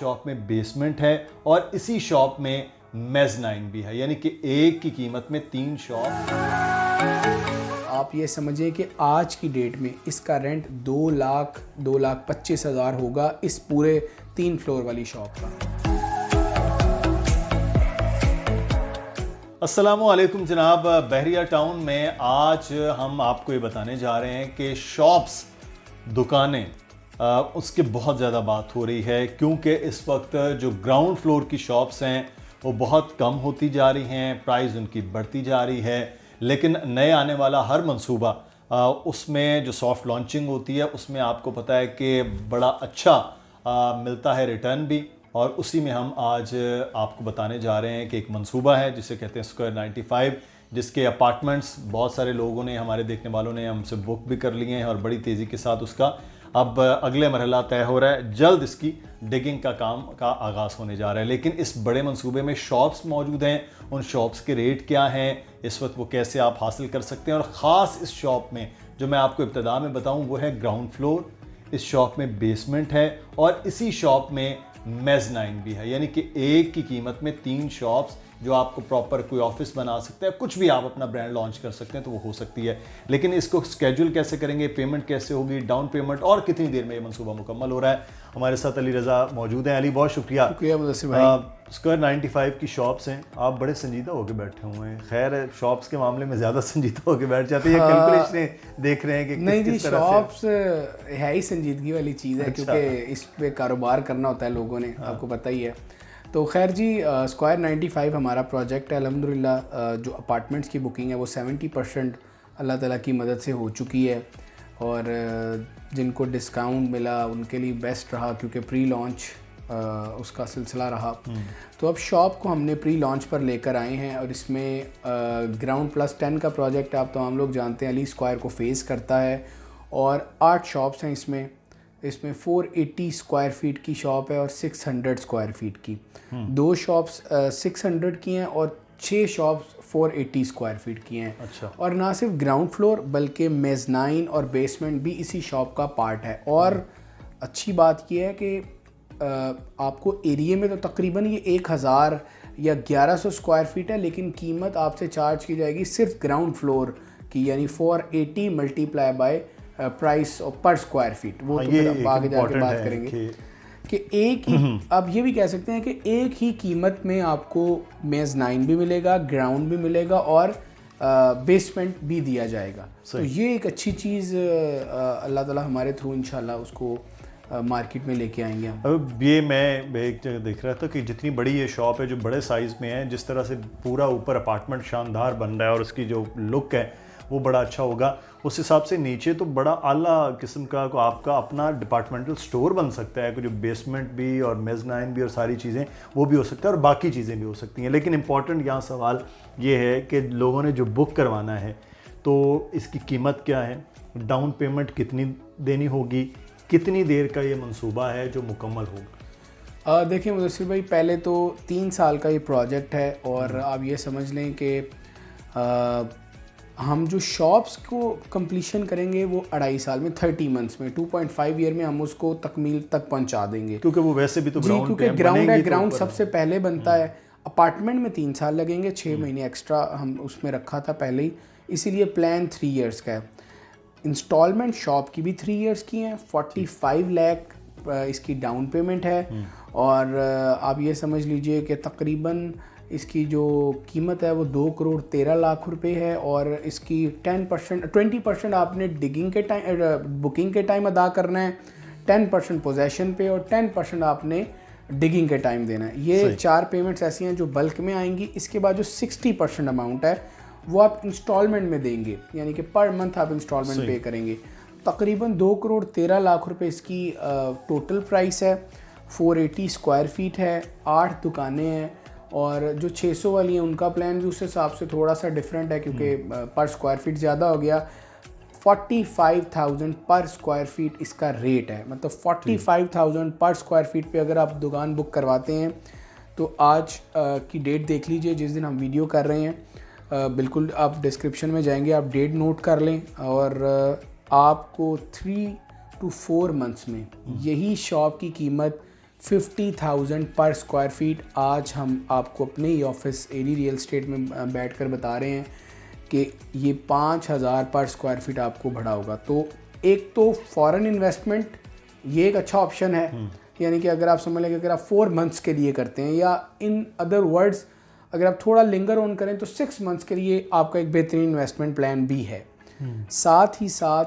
Shop में basement है और इसी शॉप में मेज़नाइन भी है, यानी कि एक की कीमत में 3 शॉप। आप ये समझिए कि आज की डेट में इसका रेंट 2,25,000 होगा इस पूरे 3 फ्लोर वाली शॉप का। अस्सलामुअलैकुम जनाब, बहरिया टाउन में आज हम आपको ये बताने जा रहे हैं कि शॉप्स, दुकानें, उसकी बहुत ज़्यादा बात हो रही है क्योंकि इस वक्त जो ग्राउंड फ्लोर की शॉप्स हैं वो बहुत कम होती जा रही हैं, प्राइस उनकी बढ़ती जा रही है। लेकिन नए आने वाला हर मंसूबा उसमें जो सॉफ्ट लॉन्चिंग होती है उसमें आपको पता है कि बड़ा अच्छा मिलता है रिटर्न भी, और उसी में हम आज आपको बताने जा रहे हैं कि एक मंसूबा है जिसे कहते हैं स्क्वायर 95, जिसके अपार्टमेंट्स बहुत सारे लोगों ने, हमारे देखने वालों ने हमसे बुक भी कर लिए हैं और बड़ी तेज़ी के साथ उसका अब अगले मरहला तय हो रहा है। जल्द इसकी डिगिंग का काम का आगाज़ होने जा रहा है। लेकिन इस बड़े मंसूबे में शॉप्स मौजूद हैं, उन शॉप्स के रेट क्या हैं, इस वक्त वो कैसे आप हासिल कर सकते हैं, और ख़ास इस शॉप में जो मैं आपको इब्तिदा में बताऊं वो है ग्राउंड फ्लोर, इस शॉप में बेसमेंट है और इसी शॉप में मेज़नाइन भी है, यानी कि एक की कीमत में 3 शॉप्स जो आपको प्रॉपर कोई ऑफिस बना सकते हैं, कुछ भी आप अपना ब्रांड लॉन्च कर सकते हैं तो वो हो सकती है। लेकिन इसको स्केड्यूल कैसे करेंगे, पेमेंट कैसे होगी, डाउन पेमेंट, और कितनी देर में ये मंसूबा मुकम्मल हो रहा है। हमारे साथ अली रज़ा मौजूद हैं। अली, बहुत शुक्रिया मुदस्सिर भाई। स्क्वायर 95 की शॉप्स हैं, आप बड़े संजीदा होकर बैठे हुए हैं। खैर, शॉप्स के मामले में ज़्यादा संजीदा होकर बैठ जाते हैं, कैलकुलेशन देख रहे हैं कि नहीं जी, शॉप्स है ही संजीदगी वाली चीज़ है। क्योंकि इस पे कारोबार करना होता है लोगों ने, आपको पता ही है। तो खैर जी, स्क्वायर 95 हमारा प्रोजेक्ट है। अल्हम्दुलिल्लाह जो अपार्टमेंट्स की बुकिंग है वो 70% अल्लाह ताला की मदद से हो चुकी है, और जिनको डिस्काउंट मिला उनके लिए बेस्ट रहा क्योंकि प्री लॉन्च उसका सिलसिला रहा। तो अब शॉप को हमने प्री लॉन्च पर लेकर आए हैं, और इसमें ग्राउंड प्लस 10 का प्रोजेक्ट आप तमाम लोग जानते हैं, अली स्क्वायर को फेस करता है, और 8 शॉप्स हैं इसमें 480 स्क्वायर फीट की शॉप है और 600 स्क्वायर फीट की। 2 शॉप्स 600 की हैं और 6 शॉप्स 480 स्क्वायर फीट की हैं। अच्छा। और ना सिर्फ ग्राउंड फ्लोर बल्कि मेज़नाइन और बेसमेंट भी इसी शॉप का पार्ट है। और अच्छी बात यह है कि आपको एरिया में तो तकरीबन ये 1000 या 1100 स्क्वायर फीट है, लेकिन कीमत आपसे चार्ज की जाएगी सिर्फ ग्राउंड फ्लोर की, यानी 480 मल्टीप्लाई बाय प्राइस पर स्क्वायर फीट। वो तो आगे जाके बात करेंगे कि एक ही, अब ये भी कह सकते हैं कि एक ही कीमत में आपको मेज़नाइन भी मिलेगा, ग्राउंड भी मिलेगा और बेसमेंट भी दिया जाएगा। तो ये एक अच्छी चीज़ अल्लाह ताला हमारे थ्रू इंशाल्लाह उसको मार्केट में लेके आएंगे हम। अब ये मैं एक जगह देख रहा था कि जितनी बड़ी ये शॉप है, जो बड़े साइज़ में है, जिस तरह से पूरा ऊपर अपार्टमेंट शानदार बन रहा है और उसकी जो लुक है वो बड़ा अच्छा होगा, उस हिसाब से नीचे तो बड़ा आला किस्म का आपका अपना डिपार्टमेंटल स्टोर बन सकता है, जो बेसमेंट भी और मेज़नाइन भी और सारी चीज़ें वो भी हो सकता है और बाकी चीज़ें भी हो सकती हैं। लेकिन इम्पॉर्टेंट यहाँ सवाल ये है कि लोगों ने जो बुक करवाना है तो इसकी कीमत क्या है, डाउन पेमेंट कितनी देनी होगी, कितनी देर का ये मंसूबा है जो मुकम्मल होगा। देखिए मुदस्सिर भाई, पहले तो 3 साल का ये प्रोजेक्ट है, और आप ये समझ लें कि हम जो शॉप्स को कंप्लीशन करेंगे वो 2.5 साल में, 30 मंथ्स में, 2.5 ईयर में हम उसको तकमील तक पहुंचा देंगे। क्योंकि वो वैसे भी तो ग्राउंड क्योंकि ग्राउंड है, ग्राउंड सबसे पहले बनता है। अपार्टमेंट में 3 साल लगेंगे, 6 महीने एक्स्ट्रा हम उसमें रखा था पहले ही, इसीलिए प्लान 3 ईयर्स का है। इंस्टॉलमेंट शॉप की भी 3 ईयर्स की हैं, 45 लाख इसकी डाउन पेमेंट है, और आप ये समझ लीजिए कि तकरीबन इसकी जो कीमत है वो 2,13,00,000 रुपए है, और इसकी 20% आपने डिगिंग के टाइम, बुकिंग के टाइम अदा करना है, 10% पोजेशन पे और 10% आपने डिगिंग के टाइम देना है। ये 4 पेमेंट्स ऐसी हैं जो बल्क में आएंगी। इसके बाद जो 60% अमाउंट है वो आप इंस्टॉलमेंट में देंगे, यानी कि पर मंथ आप इंस्टॉलमेंट पे करेंगे। तकरीबन 2,13,00,000 रुपए इसकी टोटल प्राइस है। 480 स्क्वायर फीट है, 8 दुकानें हैं, और जो 600 वाली हैं उनका प्लान भी उस हिसाब से थोड़ा सा डिफरेंट है क्योंकि पर स्क्वायर फीट ज़्यादा हो गया। 45,000 पर स्क्वायर फीट इसका रेट है, मतलब 45,000 पर स्क्वायर फीट पे अगर आप दुकान बुक करवाते हैं तो आज की डेट देख लीजिए जिस दिन हम वीडियो कर रहे हैं। बिल्कुल आप डिस्क्रिप्शन में जाएंगे, आप डेट नोट कर लें, और आपको 3 to 4 मंथ्स में यही शॉप की कीमत 50,000 पर स्क्वायर फीट। आज हम आपको अपने ही ऑफिस एडी रियल एस्टेट में बैठकर बता रहे हैं कि ये 5,000 पर स्क्वायर फीट आपको बढ़ा होगा। तो एक तो फॉरेन इन्वेस्टमेंट ये एक अच्छा ऑप्शन है, यानी कि अगर आप समझ लें कि अगर आप 4 मंथ्स के लिए करते हैं, या इन अदर वर्ड्स अगर आप थोड़ा लिंगर ऑन करें तो 6 मंथ्स के लिए आपका एक बेहतरीन इन्वेस्टमेंट प्लान भी है। साथ ही साथ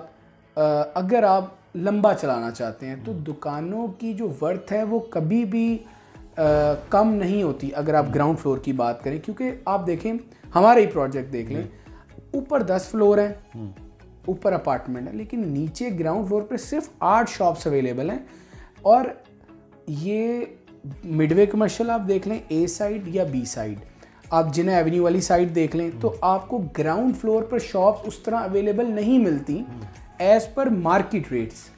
अगर आप लंबा चलाना चाहते हैं तो दुकानों की जो वर्थ है वो कभी भी कम नहीं होती अगर आप ग्राउंड फ्लोर की बात करें, क्योंकि आप देखें हमारे ही प्रोजेक्ट देख लें, ऊपर 10 फ्लोर हैं, ऊपर अपार्टमेंट है, लेकिन नीचे ग्राउंड फ्लोर पर सिर्फ 8 शॉप्स अवेलेबल हैं। और ये मिडवे कमर्शियल आप देख लें, ए साइड या बी साइड, आप जिन्हें एवेन्यू वाली साइड देख लें, तो आपको ग्राउंड फ्लोर पर शॉप्स उस तरह अवेलेबल नहीं मिलती एज़ पर मार्केट रेट्स।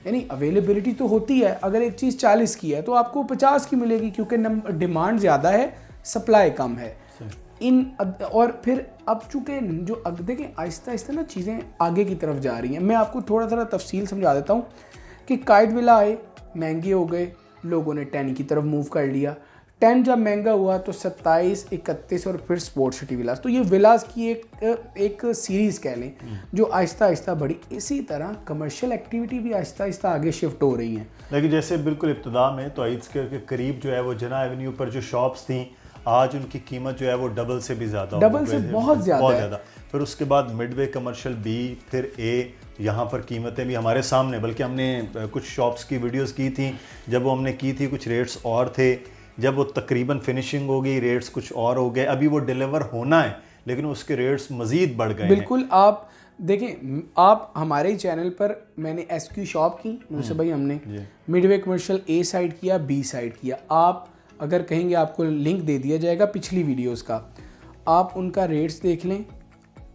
यानी अवेलेबिलिटी तो होती है, अगर एक चीज़ 40 की है तो आपको 50 की मिलेगी, क्योंकि डिमांड ज़्यादा है, सप्लाई कम है। और फिर अब चूँकि जो देखें आहिस्ता आहिस्ता ना चीज़ें आगे की तरफ जा रही हैं। मैं आपको थोड़ा थोड़ा तफसील समझा देता हूँ कि कायद विला आए, महंगे हो गए, लोगों ने 10 की तरफ मूव कर लिया। 10 जब महंगा हुआ तो 27, 31 और फिर स्पोर्ट्स सिटी विलास। तो ये विलास की एक सीरीज़ कह लें जो आहिस्ता आहिस्ता बढ़ी। इसी तरह कमर्शियल एक्टिविटी भी आहिस्ता आहिस्ता आगे शिफ्ट हो रही हैं। लेकिन जैसे बिल्कुल इब्तिदा में तो आइट्स के करीब जो है वो जना एवेन्यू पर जो शॉप्स थी, आज उनकी कीमत जो है वो डबल से भी ज़्यादा, डबल से बहुत ज़्यादा। फिर उसके बाद मिडवे कमर्शियल बी, फिर ए, यहाँ पर कीमतें भी हमारे सामने, बल्कि हमने कुछ शॉप्स की वीडियोस की थी, जब वो हमने की थी कुछ रेट्स और थे, जब वो तकरीबन फिनिशिंग हो गई रेट्स कुछ और हो गए, अभी वो डिलीवर होना है लेकिन उसके रेट्स मज़ीद बढ़ गए। बिल्कुल, आप देखें, आप हमारे ही चैनल पर मैंने SQ शॉप की, मुझसे भाई हमने मिडवे कमर्शियल ए साइड किया, बी साइड किया। आप अगर कहेंगे आपको लिंक दे दिया जाएगा पिछली वीडियोस का, आप उनका रेट्स देख लें,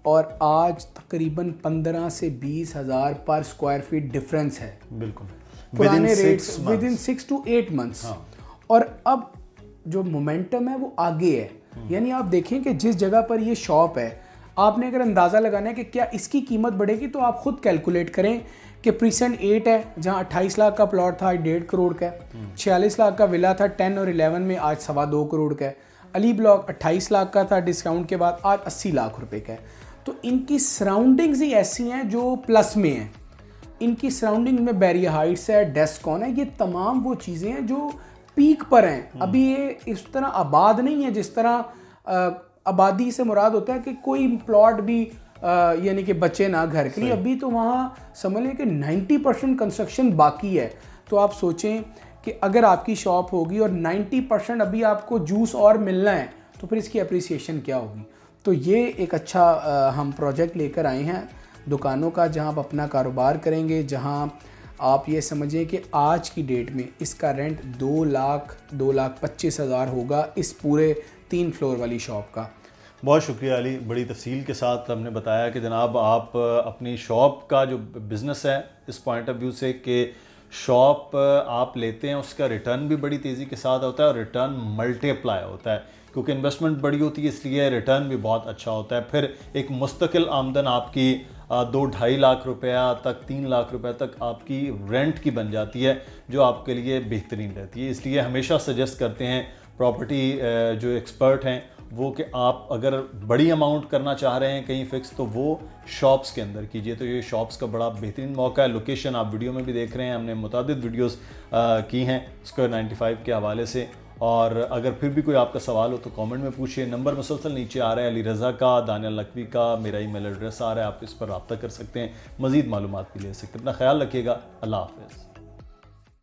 और आज तकरीबन 15 से 20 हज़ार पर स्क्वायर फीट डिफरेंस है। बिल्कुल, पुराने rates with in 6 to 8 months. और अब जो मोमेंटम है वो आगे है। यानी आप देखें कि जिस जगह पर ये शॉप है, आपने अगर अंदाज़ा लगाना है कि क्या इसकी कीमत बढ़ेगी, तो आप खुद कैलकुलेट करें कि प्रीसेंट 8 है, जहाँ 28 लाख का प्लॉट था, 1.5 करोड़ का है। 46 लाख का विला था 10 और 11 में, आज 2.25 करोड़ का है। अली ब्लॉक 28 लाख का था डिस्काउंट के बाद, आज 80 लाख रुपए का है। तो इनकी सराउंडिंग्स ही ऐसी हैं जो प्लस में हैं। इनकी सराउंडिंग में बैरिया हाइट्स है, डेस्कॉन है, ये तमाम वो चीज़ें हैं जो पीक पर हैं। अभी ये इस तरह आबाद नहीं है जिस तरह आबादी से मुराद होता है कि कोई प्लॉट भी यानी कि बचे ना घर के लिए। अभी तो वहाँ समझ लें कि 90% कंस्ट्रक्शन बाकी है। तो आप सोचें कि अगर आपकी शॉप होगी और 90% अभी आपको जूस और मिलना है, तो फिर इसकी अप्रिसिएशन क्या होगी। तो ये एक अच्छा हम प्रोजेक्ट लेकर आए हैं दुकानों का, जहाँ आप अपना कारोबार करेंगे, जहाँ आप ये समझें कि आज की डेट में इसका रेंट 2,25,000 होगा इस पूरे 3 फ्लोर वाली शॉप का। बहुत शुक्रिया अली, बड़ी तफसील के साथ हमने बताया कि जनाब आप अपनी शॉप का जो बिज़नेस है इस पॉइंट ऑफ व्यू से कि शॉप आप लेते हैं उसका रिटर्न भी बड़ी तेज़ी के साथ होता है और रिटर्न मल्टीप्लाई होता है, क्योंकि इन्वेस्टमेंट बड़ी होती है इसलिए रिटर्न भी बहुत अच्छा होता है। फिर एक मुस्तकिल आमदन आपकी 2-2.5 लाख रुपया तक 3 लाख रुपए तक आपकी रेंट की बन जाती है, जो आपके लिए बेहतरीन रहती है। इसलिए हमेशा सजेस्ट करते हैं प्रॉपर्टी जो एक्सपर्ट हैं वो कि आप अगर बड़ी अमाउंट करना चाह रहे हैं कहीं फिक्स, तो वो शॉप्स के अंदर कीजिए। तो ये शॉप्स का बड़ा बेहतरीन मौका है। लोकेशन आप वीडियो में भी देख रहे हैं, हमने मुतादिद वीडियोस की हैं स्क्वायर 95 के हवाले से। और अगर फिर भी कोई आपका सवाल हो तो कमेंट में पूछिए। नंबर मुसलसल नीचे आ रहा है, अली रज़ा का, दानियल नकवी का, मेरा ईमेल एड्रेस आ रहा है, आप इस पर रब्ता कर सकते हैं, मज़ीद मालूमात भी ले सकते हैं। अपना ख्याल रखिएगा, अल्लाह हाफ़िज़।